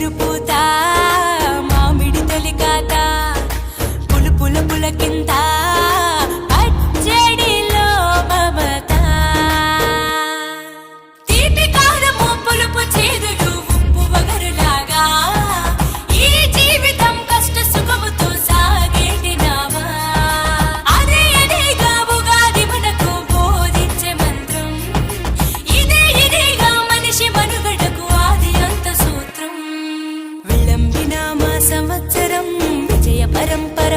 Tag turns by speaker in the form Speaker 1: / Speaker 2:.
Speaker 1: చిరుపూత మామిడి తొలికాత పులుపుల పులకింత పచ్చడిలో మమత తీపి కారము పులుపు చేదులు ఉప్పు వగరులాగా ఈ జీవితం కష్ట సుఖముతో సాగేటి నావా అదే అదేగా ఉగాది మనకు బోధించే మంత్రం ఇదేగా మనిషి మనుగడకు ఆది అంత సూత్రం విళంబినామ సంవత్సరం విజయ పరంపర